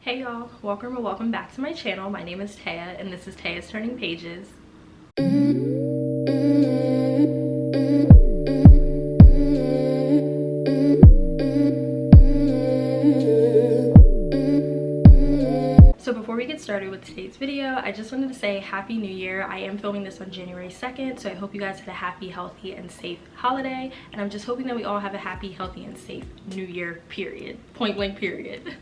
Hey y'all, welcome or welcome back to my channel. My name is Taya and this is Taya's Turning Pages. So before we get started with today's video, I just wanted to say Happy New Year. I am filming this on January 2nd, so I hope you guys had a happy, healthy, and safe holiday. And I'm just hoping that we all have a happy, healthy, and safe New Year, period. Point blank, period.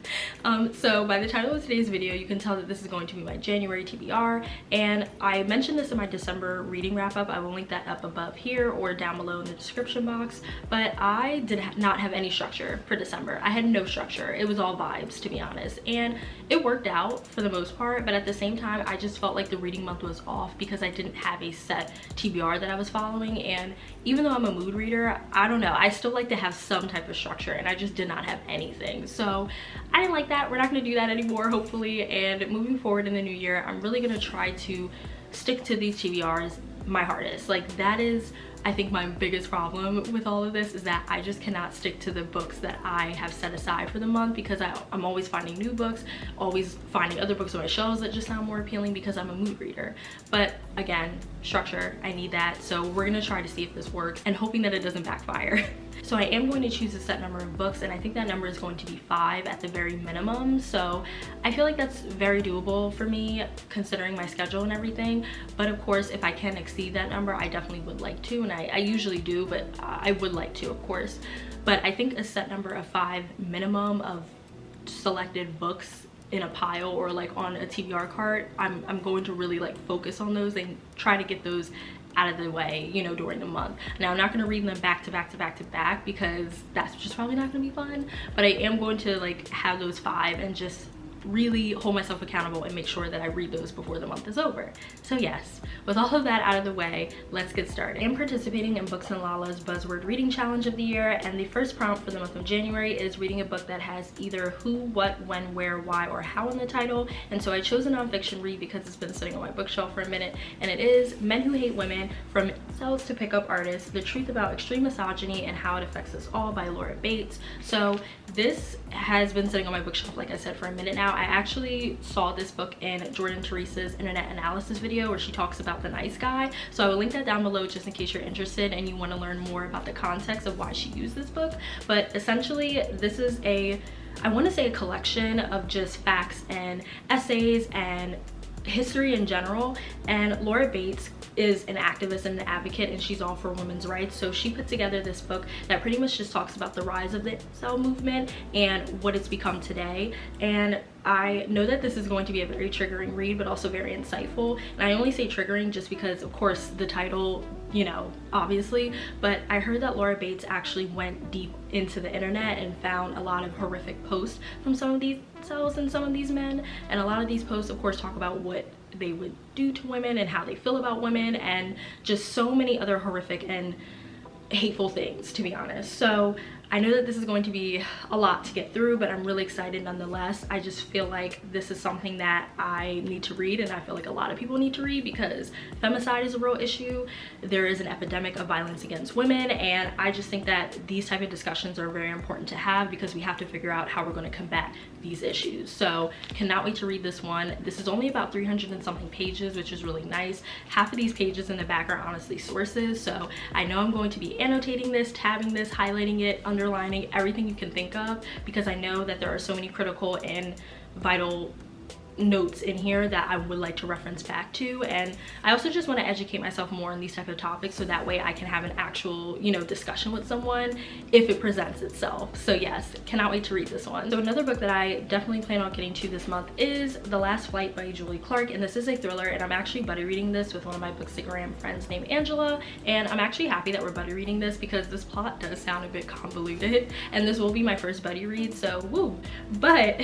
So by the title of today's video, you can tell that this is going to be my January TBR. And I mentioned this in my December reading wrap-up. I will link that up above here or down below in the description box. But I did not have any structure for December. I had no structure. It was all vibes, to be honest. And it worked out for the most part, but at the same time I just felt like the reading month was off because I didn't have a set TBR that I was following. And even though I'm a mood reader, I don't know, I still like to have some type of structure, and I just did not have anything. So I didn't like that. We're not going to do that anymore, hopefully. And moving forward in the new year, I'm really going to try to stick to these TBRs my hardest. Like, that is, I think, my biggest problem with all of this, is that I just cannot stick to the books that I have set aside for the month, because I'm always finding new books, always finding other books on my shelves that just sound more appealing because I'm a mood reader. But again, structure, I need that. So we're gonna try to see if this works, and hoping that it doesn't backfire. So I am going to choose a set number of books, and I think that number is going to be 5 at the very minimum. So I feel like that's very doable for me considering my schedule and everything. But of course, if I can exceed that number, I definitely would like to, and I usually do, but I would like to, of course. But I think a set number of 5 minimum of selected books in a pile or like on a TBR cart, I'm going to really like focus on those and try to get those out of the way, you know, during the month. Now, I'm not going to read them back to back to back to back because that's just probably not going to be fun, but I am going to like have those 5 and just really hold myself accountable and make sure that I read those before the month is over. So yes, with all of that out of the way, let's get started. I am participating in Books and Lala's Buzzword Reading Challenge of the year, and the first prompt for the month of January is reading a book that has either who, what, when, where, why, or how in the title. And so I chose a nonfiction read because it's been sitting on my bookshelf for a minute, and it is Men Who Hate Women: From Incels to Pickup Artists, The Truth About Extreme Misogyny and How It Affects Us All by Laura Bates. So this has been sitting on my bookshelf, like I said, for a minute now. I actually saw this book in Jordan Teresa's internet analysis video where she talks about the nice guy. So I will link that down below just in case you're interested and you want to learn more about the context of why she used this book. But essentially, this is I want to say a collection of just facts and essays and history in general. And Laura Bates is an activist and an advocate, and she's all for women's rights. So she put together this book that pretty much just talks about the rise of the incel movement and what it's become today. And I know that this is going to be a very triggering read, but also very insightful. And I only say triggering just because, of course, the title, you know, obviously, but I heard that Laura Bates actually went deep into the internet and found a lot of horrific posts from some of these incels and some of these men. And a lot of these posts, of course, talk about what they would do to women and how they feel about women and just so many other horrific and hateful things, to be honest. So I know that this is going to be a lot to get through, but I'm really excited nonetheless. I just feel like this is something that I need to read, and I feel like a lot of people need to read, because femicide is a real issue. There is an epidemic of violence against women, and I just think that these type of discussions are very important to have because we have to figure out how we're going to combat these issues. So cannot wait to read this one. This is only about 300 and something pages, which is really nice. Half of these pages in the back are honestly sources, so I know I'm going to be annotating this, tabbing this, highlighting it, underlining everything you can think of, because I know that there are so many critical and vital notes in here that I would like to reference back to. And I also just want to educate myself more on these type of topics, so that way I can have an actual, you know, discussion with someone if it presents itself. So yes, cannot wait to read this one. So another book that I definitely plan on getting to this month is The Last Flight by Julie Clark, and this is a thriller, and I'm actually buddy reading this with one of my Bookstagram friends named Angela. And I'm actually happy that we're buddy reading this because this plot does sound a bit convoluted, and this will be my first buddy read, so woo. But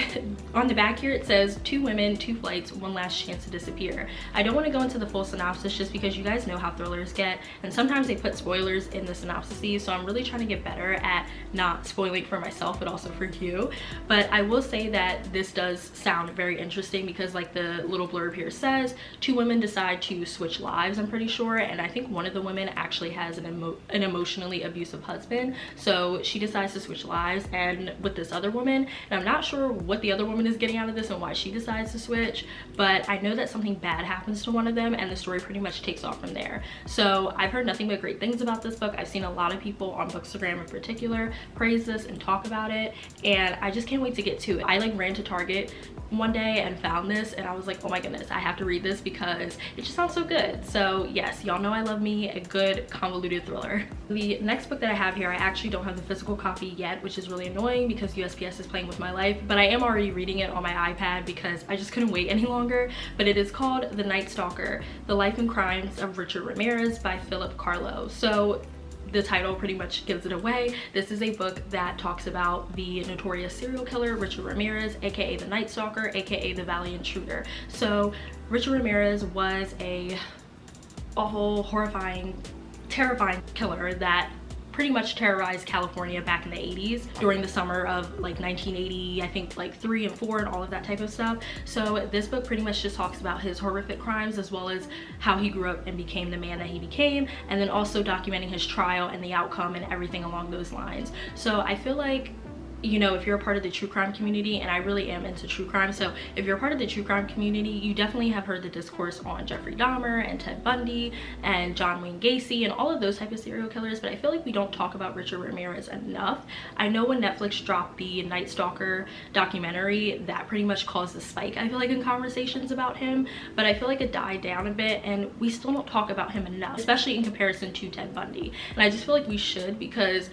on the back here it says, 2 women women, 2 flights, one last chance to disappear. I don't want to go into the full synopsis just because you guys know how thrillers get, and sometimes they put spoilers in the synopsis, so I'm really trying to get better at not spoiling for myself but also for you. But I will say that this does sound very interesting because, like the little blurb here says, 2 women decide to switch lives, I'm pretty sure, and I think one of the women actually has an emotionally abusive husband, so she decides to switch lives and with this other woman, and I'm not sure what the other woman is getting out of this and why she decides to switch, but I know that something bad happens to one of them and the story pretty much takes off from there. So I've heard nothing but great things about this book. I've seen a lot of people on Bookstagram in particular praise this and talk about it, and I just can't wait to get to it. I like ran to Target one day and found this and I was like, oh my goodness, I have to read this because it just sounds so good. So yes, y'all know I love me a good convoluted thriller. The next book that I have here, I actually don't have the physical copy yet, which is really annoying because USPS is playing with my life, but I am already reading it on my iPad because I just couldn't wait any longer. But it is called The Night Stalker, The Life and Crimes of Richard Ramirez by Philip Carlo. So the title pretty much gives it away. This is a book that talks about the notorious serial killer Richard Ramirez, aka the Night Stalker, aka the Valley Intruder. So Richard Ramirez was a awful, horrifying, terrifying killer that pretty much terrorized California back in the 80s during the summer of like 1980, I think like 3 and 4 and all of that type of stuff. So this book pretty much just talks about his horrific crimes as well as how he grew up and became the man that he became, and then also documenting his trial and the outcome and everything along those lines. So I feel like, you know, if you're a part of the true crime community, and I really am into true crime, so if you're a part of the true crime community, you definitely have heard the discourse on Jeffrey Dahmer and Ted Bundy and John Wayne Gacy and all of those type of serial killers, but I feel like we don't talk about Richard Ramirez enough. I know when Netflix dropped the Night Stalker documentary, that pretty much caused a spike, I feel like, in conversations about him, but I feel like it died down a bit and we still don't talk about him enough, especially in comparison to Ted Bundy. And I just feel like we should, because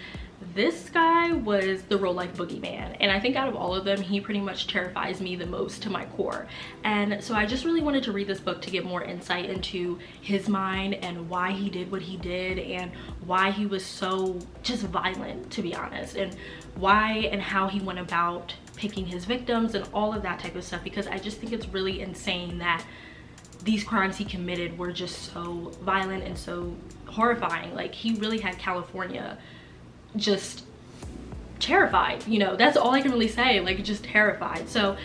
this guy was the real life boogeyman, and I think out of all of them, he pretty much terrifies me the most to my core. And so I just really wanted to read this book to get more insight into his mind and why he did what he did and why he was so just violent, to be honest, and why and how he went about picking his victims and all of that type of stuff, because I just think it's really insane that these crimes he committed were just so violent and so horrifying. Like, he really had California just terrified, you know, that's all I can really say, like, just terrified. So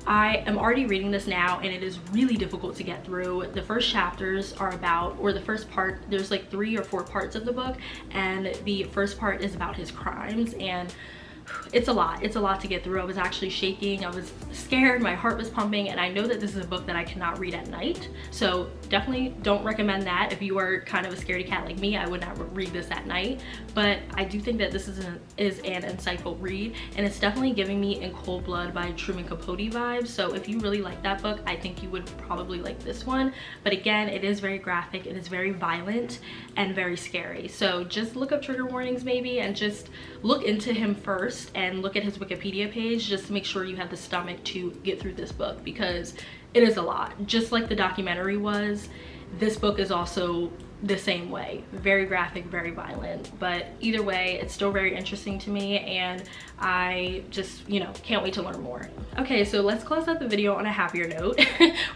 I am already reading this now and it is really difficult to get through. The first chapters are about, or the first part, there's like 3 or 4 parts of the book, and the first part is about his crimes, and it's a lot to get through. I was actually shaking, I was scared, my heart was pumping, and I know that this is a book that I cannot read at night, so definitely don't recommend that. If you are kind of a scaredy cat like me, I would not read this at night, but I do think that this is an insightful read, and it's definitely giving me In Cold Blood by Truman Capote vibes. So if you really like that book, I think you would probably like this one. But again, it is very graphic, it is very violent and very scary, so just look up trigger warnings maybe, and just look into him first and look at his Wikipedia page just to make sure you have the stomach to get through this book, because it is a lot. Just like the documentary was, this book is also the same way, very graphic, very violent, but either way, it's still very interesting to me, and I just, you know, can't wait to learn more. Okay, so let's close out the video on a happier note.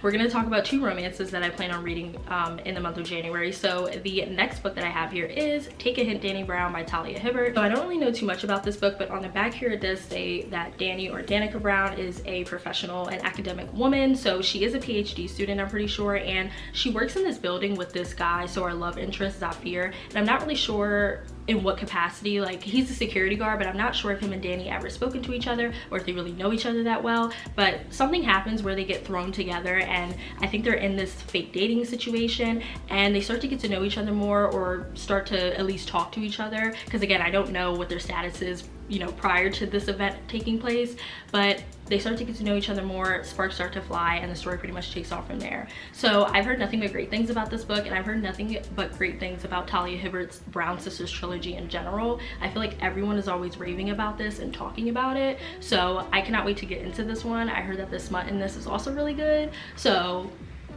We're gonna talk about 2 romances that I plan on reading in the month of January. So the next book that I have here is Take a Hint, Danny Brown by Talia Hibbert. So I don't really know too much about this book, but on the back here it does say that Danny, or Danica Brown, is a professional and academic woman. So she is a PhD student, I'm pretty sure, and she works in this building with this guy, so our love interest, Zafir, and I'm not really sure in what capacity. Like, he's a security guard, but I'm not sure if him and Danny ever spoken to each other or if they really know each other that well, but something happens where they get thrown together, and I think they're in this fake dating situation, and they start to get to know each other more, or start to at least talk to each other, because again, I don't know what their status is, you know, prior to this event taking place, but they start to get to know each other more, sparks start to fly, and the story pretty much takes off from there. So I've heard nothing but great things about this book, and I've heard nothing but great things about Talia Hibbert's Brown Sisters trilogy in general. I feel like everyone is always raving about this and talking about it, so I cannot wait to get into this one. I heard that the smut in this is also really good, so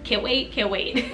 can't wait.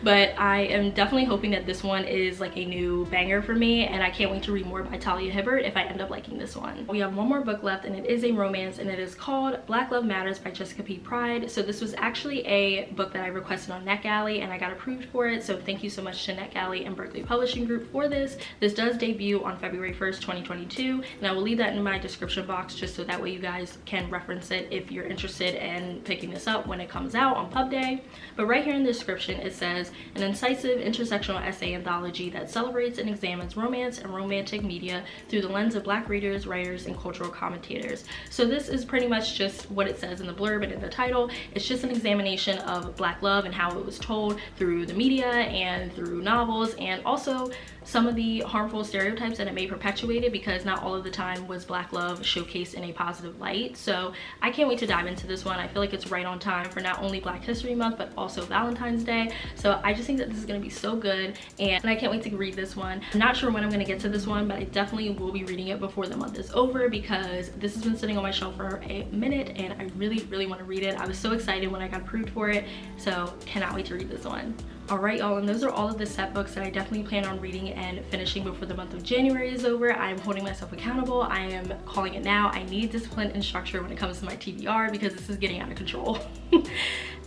But I am definitely hoping that this one is like a new banger for me, and I can't wait to read more by Talia Hibbert if I end up liking this one. We have one more book left, and it is a romance, and it is called Black Love Matters by Jessica P. Pride. So this was actually a book that I requested on NetGalley, and I got approved for it, so thank you so much to NetGalley and Berkeley Publishing Group for this. This does debut on February 1st, 2022, and I will leave that in my description box just so that way you guys can reference it if you're interested in picking this up when it comes out on pub day. But right here in the description it says, an incisive intersectional essay anthology that celebrates and examines romance and romantic media through the lens of Black readers, writers, and cultural commentators. So this is pretty much just what it says in the blurb and in the title. It's just an examination of Black love and how it was told through the media and through novels, and also some of the harmful stereotypes that it may perpetuate it, because not all of the time was Black love showcased in a positive light. So I can't wait to dive into this one. I feel like it's right on time for not only Black History Month but also Valentine's Day. So I just think that this is going to be so good, and I can't wait to read this one. I'm not sure when I'm going to get to this one, but I definitely will be reading it before the month is over, because this has been sitting on my shelf for a minute and I really want to read it. I was so excited when I got approved for it, so cannot wait to read this one. Alright y'all, and those are all of the set books that I definitely plan on reading and finishing before the month of January is over. I am holding myself accountable. I am calling it now. I need discipline and structure when it comes to my TBR, because this is getting out of control.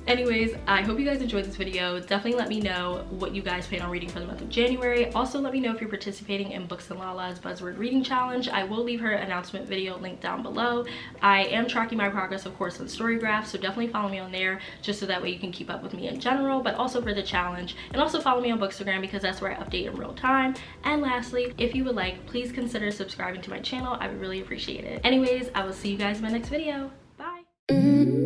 Anyways, I hope you guys enjoyed this video. Definitely let me know what you guys plan on reading for the month of January. Also, let me know if you're participating in Books and Lala's Buzzword Reading Challenge. I will leave her announcement video linked down below. I am tracking my progress, of course, on Storygraph, so definitely follow me on there just so that way you can keep up with me in general, but also for the challenge. And also follow me on Bookstagram, because that's where I update in real time. And lastly, if you would like, please consider subscribing to my channel. I would really appreciate it. Anyways, I will see you guys in my next video. Bye!